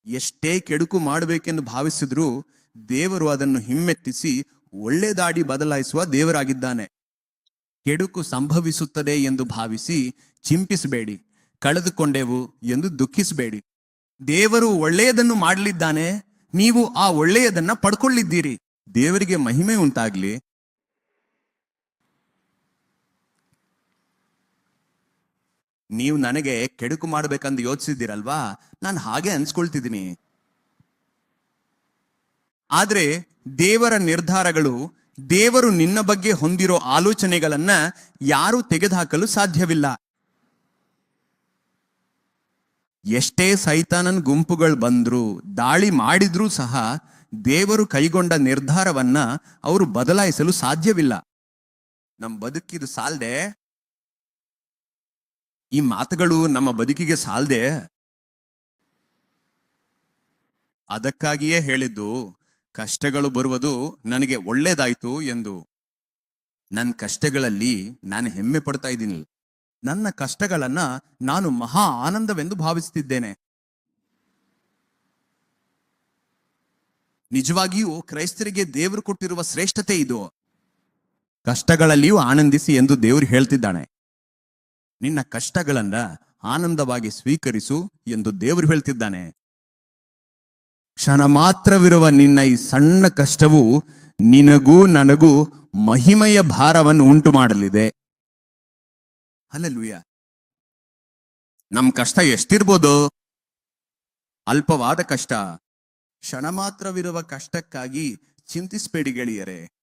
ಎಷ್ಟೇ ಕೆಡುಕು ಮಾಡಬೇಕೆಂದು ಭಾವಿಸಿದ್ರೂ ದೇವರು ಅದನ್ನು ಹಿಮ್ಮೆಟ್ಟಿಸಿ ಒಳ್ಳೆ ದಾಡಿ ಬದಲಾಯಿಸುವ ದೇವರಾಗಿದ್ದಾನೆ. ಕೆಡುಕು ಸಂಭವಿಸುತ್ತದೆ ಎಂದು ಭಾವಿಸಿ ಚಿಂಪಿಸಬೇಡಿ, ಕಳೆದುಕೊಂಡೆವು ಎಂದು ದುಃಖಿಸಬೇಡಿ. ದೇವರು ಒಳ್ಳೆಯದನ್ನು ಮಾಡಲಿದ್ದಾನೆ, ನೀವು ಆ ಒಳ್ಳೆಯದನ್ನ ಪಡ್ಕೊಳ್ಳಿದ್ದೀರಿ. ದೇವರಿಗೆ ಮಹಿಮೆ ಉಂಟಾಗ್ಲಿ. ನೀವು ನನಗೆ ಕೆಡುಕು ಮಾಡ್ಬೇಕಂದು ಯೋಚಿಸಿದ್ದೀರಲ್ವಾ, ನಾನು ಹಾಗೆ ಅನ್ಸ್ಕೊಳ್ತಿದ್ದೀನಿ. ಆದ್ರೆ ದೇವರ ನಿರ್ಧಾರಗಳು, ದೇವರು ನಿನ್ನ ಬಗ್ಗೆ ಹೊಂದಿರೋ ಆಲೋಚನೆಗಳನ್ನ ಯಾರೂ ತೆಗೆದುಹಾಕಲು ಸಾಧ್ಯವಿಲ್ಲ. ಎಷ್ಟೇ ಸೈತಾನನ್ ಗುಂಪುಗಳು ಬಂದ್ರು, ದಾಳಿ ಮಾಡಿದ್ರೂ ಸಹ ದೇವರು ಕೈಗೊಂಡ ನಿರ್ಧಾರವನ್ನ ಅವರು ಬದಲಾಯಿಸಲು ಸಾಧ್ಯವಿಲ್ಲ. ನಮ್ಮ ಬದುಕಿದು ಸಾಲ್ದೆ, ಈ ಮಾತುಗಳು ನಮ್ಮ ಬದುಕಿಗೆ ಸಾಲ್ದೆ. ಅದಕ್ಕಾಗಿಯೇ ಹೇಳಿದ್ದು, ಕಷ್ಟಗಳು ಬರುವುದು ನನಗೆ ಒಳ್ಳೇದಾಯ್ತು ಎಂದು. ನನ್ನ ಕಷ್ಟಗಳಲ್ಲಿ ನಾನು ಹೆಮ್ಮೆ ಪಡ್ತಾ ಇದ್ದೀನಿ. ನನ್ನ ಕಷ್ಟಗಳನ್ನ ನಾನು ಮಹಾ ಆನಂದವೆಂದು ಭಾವಿಸುತ್ತಿದ್ದೇನೆ. ನಿಜವಾಗಿಯೂ ಕ್ರೈಸ್ತರಿಗೆ ದೇವರು ಕೊಟ್ಟಿರುವ ಶ್ರೇಷ್ಠತೆ ಇದು. ಕಷ್ಟಗಳಲ್ಲಿಯೂ ಆನಂದಿಸಿ ಎಂದು ದೇವರು ಹೇಳ್ತಿದ್ದಾನೆ. ನಿನ್ನ ಕಷ್ಟಗಳನ್ನ ಆನಂದವಾಗಿ ಸ್ವೀಕರಿಸು ಎಂದು ದೇವರು ಹೇಳ್ತಿದ್ದಾನೆ. ಕ್ಷಣ ಮಾತ್ರವಿರುವ ನಿನ್ನ ಈ ಸಣ್ಣ ಕಷ್ಟವು ನಿನಗೂ ನನಗೂ ಮಹಿಮೆಯ ಭಾರವನ್ನು ಉಂಟು ಮಾಡಲಿದೆ. ಹಲ್ಲೆಲೂಯಾ. ನಮ್ಮ ಕಷ್ಟ ಎಷ್ಟಿರ್ಬೋದು? ಅಲ್ಪವಾದ ಕಷ್ಟ. ಕ್ಷಣ ಮಾತ್ರವಿರುವ ಕಷ್ಟಕ್ಕಾಗಿ ಚಿಂತಿಸಬೇಡಿ ಗೆಳೆಯರೇ.